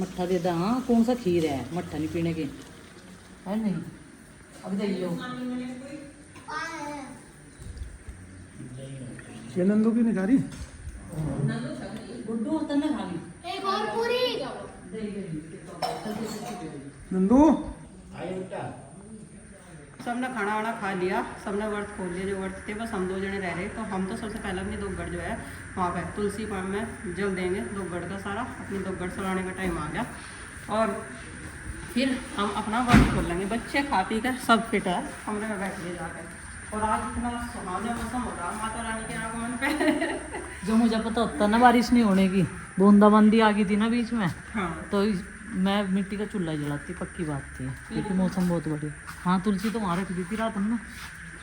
मट्ठा दे दा। हाँ कौन सा खीर है, मट्ठा नहीं पीने के है नहीं। अब जाइयो ये नंदू की नहीं खा रही। गुड्डू तन्ने खा ली एक और पूरी। नंदू सबने खाना वाना खा लिया, सबने व्रत खोल लिया जो व्रत थे, बस हम 2 जने रह रहे। तो हम तो सबसे पहले अपनी दोगड़ जो है वहाँ पे तुलसी पान में जल देंगे दोगड़ का सारा। अपनी दोगड़ चलाने का टाइम आ गया और फिर हम अपना व्रत खोल लेंगे। बच्चे खा पी कर सब फिट है, कमरे में बैठ गए जाकर। और आज इतना सुहावना मौसम हो रहा माता रानी के आगमन पे। जो मुझे पता होता ना बारिश नहीं होने की, बूंदाबांदी आ गई थी ना बीच में, हाँ तो मैं मिट्टी का चूल्हा जलाती, पक्की बात थी, क्योंकि मौसम बहुत बढ़िया। हाँ तुलसी तो वहाँ रख दी थी रात में,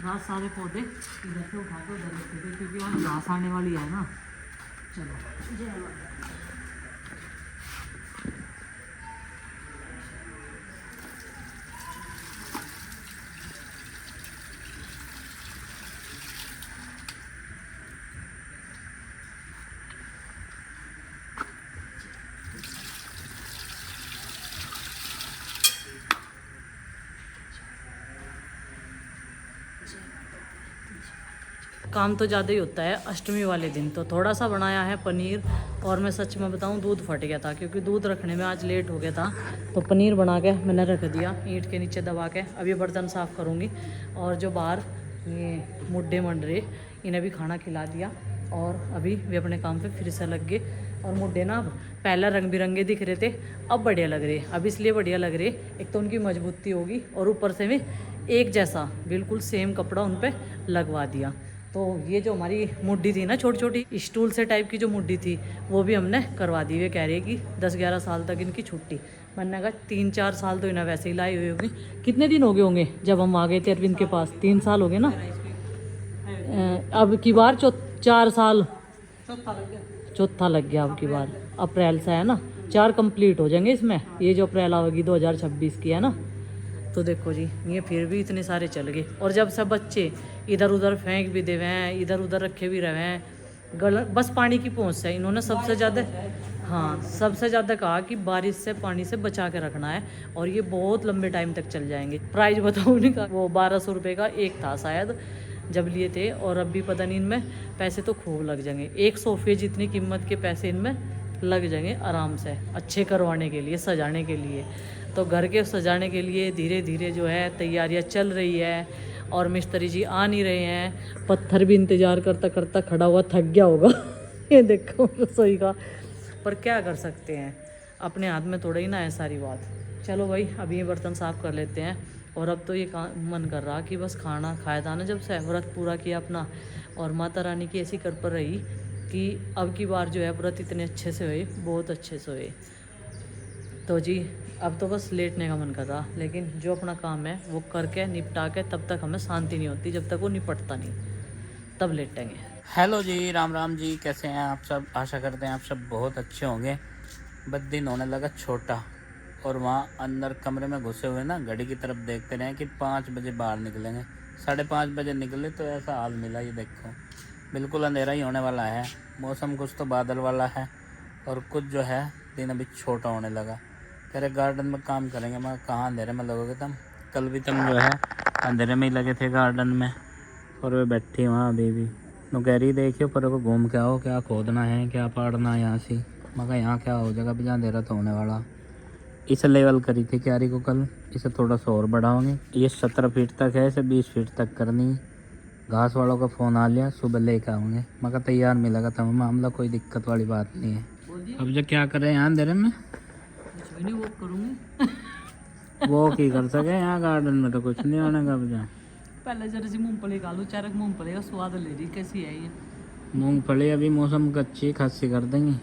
रात सारे पौधे इधर से उठा के उधर रखे थे, क्योंकि वहाँ घास आने वाली है ना। चलो जय माता। काम तो ज़्यादा ही होता है अष्टमी वाले दिन, तो थोड़ा सा बनाया है पनीर। और मैं सच में बताऊं दूध फट गया था, क्योंकि दूध रखने में आज लेट हो गया था। तो पनीर बना के मैंने रख दिया ईंट के नीचे दबा के। अभी बर्तन साफ़ करूँगी और जो बाहर ये मुड्ढे मंडरे इन्हें भी खाना खिला दिया। और अभी वे अपने काम पे फिर से लग गए। और मुड्ढे ना पहले रंग बिरंगे दिख रहे थे, अब बढ़िया लग रहे। अब इसलिए बढ़िया लग रहे, एक तो उनकी मजबूती होगी और ऊपर से भी एक जैसा बिल्कुल सेम कपड़ा उन पर लगवा दिया। तो ये जो हमारी मुड्ढी थी ना, छोटी छोटी स्टूल से टाइप की जो मुड्ढी थी, वो भी हमने करवा दी। वे कह रही है कि 10-11 साल तक इनकी छुट्टी। मैंने कहा 3-4 साल तो इन्हें वैसे ही लाई हुई होगी। कितने दिन हो गए होंगे जब हम आ गए थे अरविंद के पास? 3 साल हो गए ना। अब की बार 4 साल चौथा लग गया अब की बार। अप्रैल से है ना, 4 कंप्लीट हो जाएंगे इसमें। ये जो अप्रैल आएगी 2026 की है ना। तो देखो जी, ये फिर भी इतने सारे चल गए। और जब सब बच्चे इधर उधर फेंक भी दे हैं, इधर उधर रखे भी रहे हैं, बस पानी की पहुँच से इन्होंने सबसे ज़्यादा, हाँ सबसे ज़्यादा कहा कि बारिश से पानी से बचा के रखना है। और ये बहुत लंबे टाइम तक चल जाएंगे। प्राइस बताओ उनका, वो 1200 रुपये का एक था शायद जब लिए थे। और अब भी पता नहीं इनमें पैसे तो खूब लग जाएंगे। एक सोफे जितनी कीमत के पैसे इनमें लग जाएंगे आराम से, अच्छे करवाने के लिए, सजाने के लिए। तो घर के सजाने के लिए धीरे धीरे जो है तैयारियां चल रही है। और मिस्त्री जी आ नहीं रहे हैं। पत्थर भी इंतज़ार करता करता खड़ा हुआ थक गया होगा। ये देखो रसोई का, पर क्या कर सकते हैं, अपने हाथ में थोड़ा ही ना है सारी बात। चलो भाई अभी ये बर्तन साफ़ कर लेते हैं। और अब तो ये मन कर रहा कि बस खाना खाया था ना जब से, व्रत पूरा किया अपना। और माता रानी की ऐसी कृपा रही कि अब की बार जो है व्रत इतने अच्छे से हुए, बहुत अच्छे से हुए। तो जी अब तो बस लेटने का मन कर रहा, लेकिन जो अपना काम है वो करके निपटा के तब तक हमें शांति नहीं होती, जब तक वो निपटता नहीं तब लेटेंगे। हेलो जी, राम राम जी, कैसे हैं आप सब? आशा करते हैं आप सब बहुत अच्छे होंगे। बस दिन होने लगा छोटा और वहाँ अंदर कमरे में घुसे हुए ना घड़ी की तरफ देखते रहे कि 5 बजे बाहर निकलेंगे। 5:30 बजे निकले तो ऐसा हाल मिला। ये देखो बिल्कुल अंधेरा ही होने वाला है। मौसम कुछ तो बादल वाला है और कुछ जो है दिन अभी छोटा होने लगा। तेरे गार्डन में काम करेंगे। मैं कहाँ अंधेरे में लगोगे तुम? कल भी तुम जो है अंधेरे में ही लगे थे गार्डन में। और वे बैठी वहाँ अभी भी तो कह रही देखियो पर को घूम के आओ, क्या खोदना है क्या पाड़ना है यहाँ से। मैं कहा यहाँ क्या हो जाएगा, अभी जहाँ अंधेरा तो होने वाला। इस लेवल करी थी क्यारी को कल, इसे थोड़ा सा और बढ़ाओगे। ये 17 फीट तक है, इसे 20 फीट तक करनी। घास वालों का फ़ोन आ लिया, सुबह लेकर आऊँगे। मैं कहा तैयार मिलेगा तब मामला, कोई दिक्कत वाली बात नहीं है। अब जो क्या करें यहाँ अंधेरे में, नहीं वो करूँगी वो की कर सके यहाँ गार्डन में तो कुछ नहीं होने का। बजा पहले जरा सी मूंगफली खा लूँ, चरक मूंगफली का स्वाद ले रही, कैसी है ये? मूंगफली अभी मौसम कच्ची खासी कर देंगे,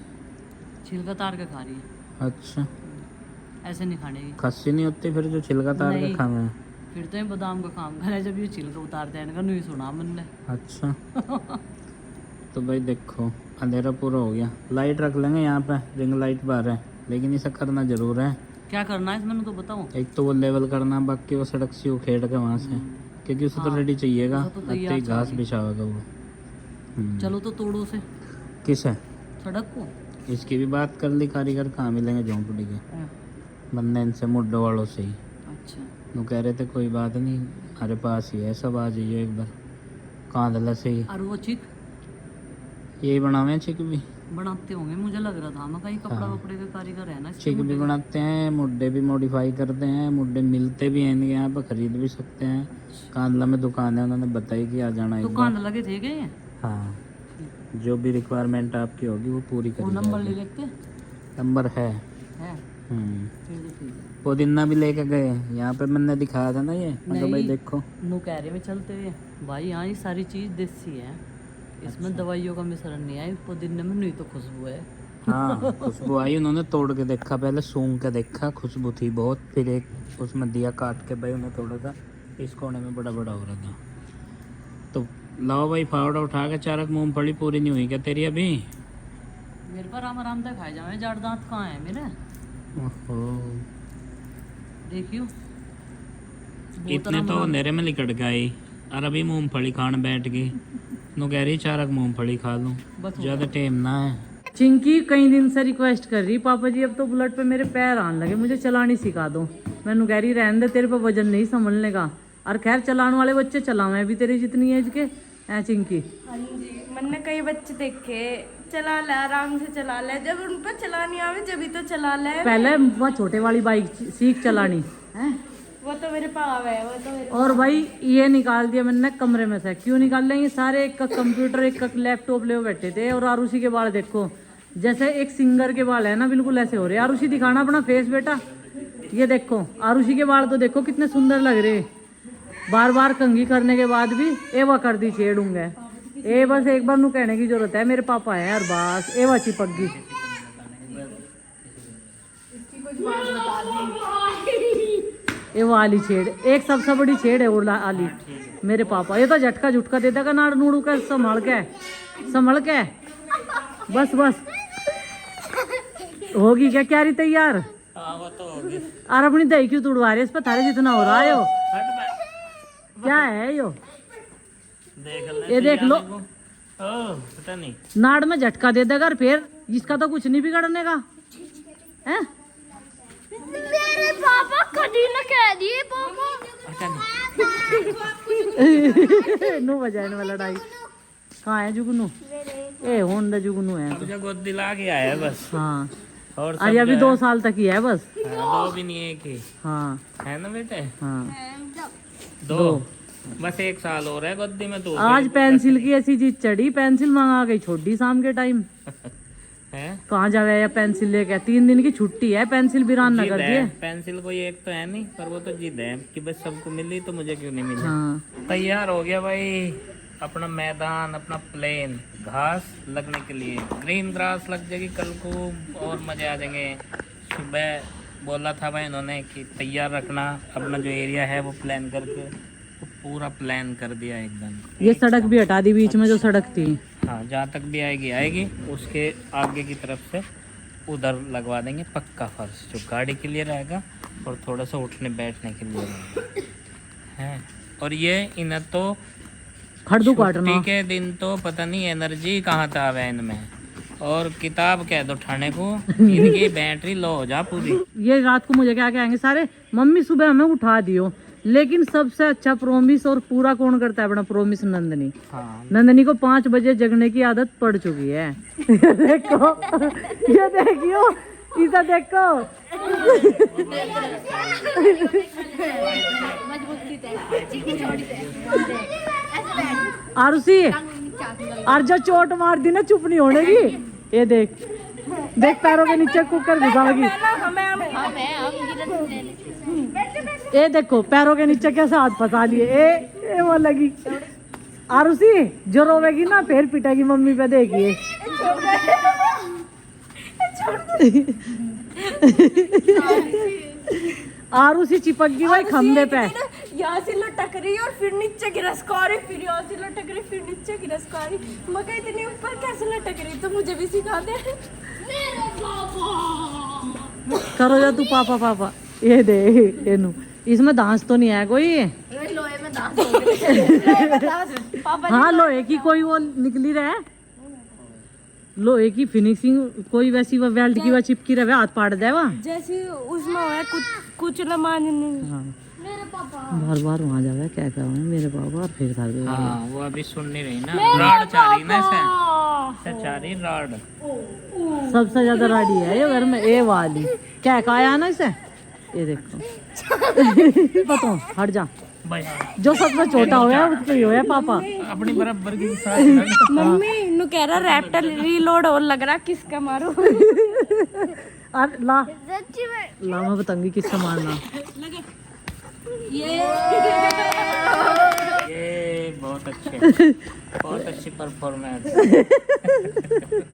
छिलका तार के खा रही है। अच्छा ऐसे नहीं खाने की, खस्सी नहीं होती फिर जो छिलका तार के नहीं। खावे। फिर तो ये बादाम का काम करे जब ये छिलका उतारते हैं, इनका नहीं सुना मैंने। अच्छा तो भाई देखो अंधेरा पूरा हो गया। लाइट रख लेंगे यहाँ पे, रिंग लाइट बाहर है, लेकिन इसे करना जरूर है। क्या करना है इसमें तो बताओ। एक तो वो लेवल करना, बाकी वो सड़क सी उखेड़ के वहाँ से, क्योंकि उसे तो रेडी चाहिएगा। वो तो तैयार घास बिछावेगा वो। चलो तो तोड़ो से किस है सड़क को, इसकी भी बात कर ली, कारीगर कहाँ मिलेंगे झोंपड़ी के, बनने इनसे मुड्डो वालों से ही। अच्छा वो कह रहे थे कोई बात नहीं, हमारे पास ही है सब, आ जाइए एक बार। कहाँ दला से ही और वो चिक यही बनावे चिक भी, बनाते होंगे, मुझे लग रहा था मैं कहीं कपड़ा हाँ। वपड़े के कारीगर है ना इसके चिक भी मुंडे। बनाते हैं, मुड्डे भी मॉडिफाई करते हैं, मुड्डे मिलते भी हैं इनके यहाँ पर, खरीद भी सकते हैं। कांदला में दुकान है, उन्होंने बताई कि आ जाना एक बार। दुकान लगे थे क्या ये? हाँ, जो भी रिक्वायरमेंट आपकी होगी वो पूरी वो करी नंबर ले जाएगी। लेते नंबर है। है फिर तो ठीक है। पुदीना भी लेके गए, यहाँ पे मैंने दिखाया था ना ये, मैं तो भाई नहीं। देखो। नू कह रहे में चलते हुए भाई यहाँ ये सारी चीज़ देसी है, इसमें दवाइयों का मिश्रण नहीं है, पुदीने में नहीं तो खुशबू है। हाँ खुशबू आई, उन्होंने तोड़ के देखा, पहले सूंघ के देखा, खुशबू थी बहुत, फिर एक उसमें दिया काट के, भाई उन्हें थोड़ा सा इस कोने में बड़ा बड़ा हो रहा था। तो लाओ भाई फावड़ा उठा के, चारक मूंगफली पूरी नहीं हुई क्या तेरी अभी? मेरे पर आराम आराम से खाए जाए, जड़ दांत कहाँ है मेरे? ओहो, देखियो इतने तो अंधेरे में लिकट गई, और अभी मूंगफली खाने बैठ गई। नो कह रही चारक मूंगफली खा लूं, बस हो ज्यादा टाइम ना है। चिंकी कई दिन से रिक्वेस्ट कर रही, पापा जी अब तो बुलेट पे मेरे पैर आने लगे, मुझे चलानी सिखा दो। मैंने कह रही रहने दे, तेरे पे वजन नहीं संभलने का, और खैर चलाने वाले बच्चे चलावे अभी तेरी जितनी एज के हैं चिंकी। हाँ जी, मैंने कई बच्चे देखे चला ले, आराम से चला ले, जब उन पर चलानी आवे जब तो चला ले। पहले वह छोटे वाली बाइक सीख चलानी है, वो तो मेरे पाव है, वो तो मेरे और भाई ये निकाल दिया मैंने कमरे में से। क्यों निकाल लेंगे? सारे एक का कंप्यूटर एक का लैपटॉप ले बैठे थे, और आरुषि के बाल देखो जैसे एक सिंगर के बाल है ना, बिल्कुल ऐसे हो रहे। आरुषि दिखाना अपना फेस बेटा, ये देखो आरुषि के बाल तो देखो कितने सुंदर लग रहे, बार बार कंघी करने के बाद भी एवा कर दी छेड़ूंगे। ए बस एक बार नू कहने की जरूरत है, मेरे पापा है, और बस एवा चिपक गई। ये वाली छेड़ एक सबसे बड़ी छेड़ है, वो वाली मेरे पापा। ये तो झटका झुटका देता का नाड़ नूड़ू का, संभल के बस बस होगी क्या क्यारी तैयार? वो तो होगी। और अपनी दही क्यों तुड़वा रहे, इस पर थारे जितना हो रहा है यो क्या है यो? ये देख लो, पता नहीं नाड़ में झटका दे देगा, और फिर इसका तो कुछ नहीं बिगड़ने का है। मेरे पापा कभी ना कह दिए पापा। नू बजाने वाला लड़ाई कहाँ है जुगनू? ए होंडा जुगनू है। मुझे गोद दिला के आया बस, हाँ और अरे अभी 2 साल तक ही है बस। दो भी नहीं, एक ही हाँ है ना बेटे, हाँ दो बस 1 साल हो रहा है गोदी में तो। आज पेंसिल की ऐसी चीज चढ़ी, पेंसिल मंगा गई छोटी शाम के टाइम। है कहाँ जावे या पेंसिल लेके? 3 दिन की छुट्टी है, पेंसिल बिरान न कर दिए। पेंसिल कोई एक तो है नहीं, पर वो तो जिद है कि बस सबको मिली तो मुझे क्यों नहीं मिली। हाँ तैयार हो गया भाई अपना मैदान, अपना प्लेन, घास लगने के लिए, ग्रीन ग्रास लग जाएगी कल को, और मजे आ जाएंगे। सुबह बोला था भाई इन्होंने कि तैयार रखना अपना जो एरिया है, वो प्लान करके, तो पूरा प्लान कर दिया एकदम। ये सड़क भी हटा दी बीच में जो सड़क थी। हाँ, जहाँ तक भी आएगी उसके आगे की तरफ से उधर लगवा देंगे पक्का फर्श, जो गाड़ी के लिए रहेगा और थोड़ा सा उठने बैठने के लिए रहेगा है। और ये इन्हें तो खड़दू काटना छुट्टी के दिन तो पता नहीं एनर्जी कहाँ था आवे इनमें, और किताब कह दो ठाने को, इनकी बैटरी लो हो जा पूरी। ये रात को मुझे क्या कहेंगे सारे, मम्मी सुबह हमें उठा दियो, लेकिन सबसे अच्छा प्रोमिस और पूरा कौन करता है अपना प्रोमिस? नंदनी। हाँ, नंदनी को 5 बजे जगने की आदत पड़ चुकी है। ये देखो, ये देखियो, इसे देखो। आरुषि और जो चोट मार दी ना चुप नहीं होने की। ये देख देख पैरों के नीचे कुकर घुसाएगी। ये देखो पैरों के नीचे कैसे हाथ फंसा लिए। ए वो लगी। आरुषि जो रोवेगी ना फिर पिटेगी मम्मी पे, देखिए। आरुषि चिपक गई भाई खंबे पे। यहाँ से लटक रही और फिर नीचे गिरस्का रही, फिर यहाँ से लटक रही फिर नीचे गिरस्का रही। मैं कहा इतनी ऊपर कैसे लटक रही, तो मुझे भी सिखा दे। करो जा तू पापा पापा। ये दे एनू, इसमें दांत तो नहीं है कोई। लोहे में दांत हो गए। पापा हाँ लोहे की कोई वो निकली रहे। लोहे की फिनिशिंग कोई वैसी वो वेल्ड की वो चिपकी रहे हाथ पाड़ दे वा। जैसे उसमें है कुछ न मानने। हाँ मेरे पापा बार बार वहाँ जावे क्या कर रहे हैं मेरे पापा फिर कर दे। हाँ वो अभी सुन नहीं रही ना, राड चाह रही ना इसे, चाह रही राड। सबसे ज्यादा राडी है ये घर में, ये वाली क्या खाया ना इसे, ये देखो बताओ हट जा, भाई जो सबसे छोटा होया उसको ही होया पापा। अपनी बराबर की साथ मम्मी नु कह रहा रैप्टर रीलोड और लग रहा किसका मारो। अरे ला सच्ची में ला मैं बताऊंगी किसका मारना। ये बहुत अच्छे, बहुत अच्छी परफॉर्मेंस।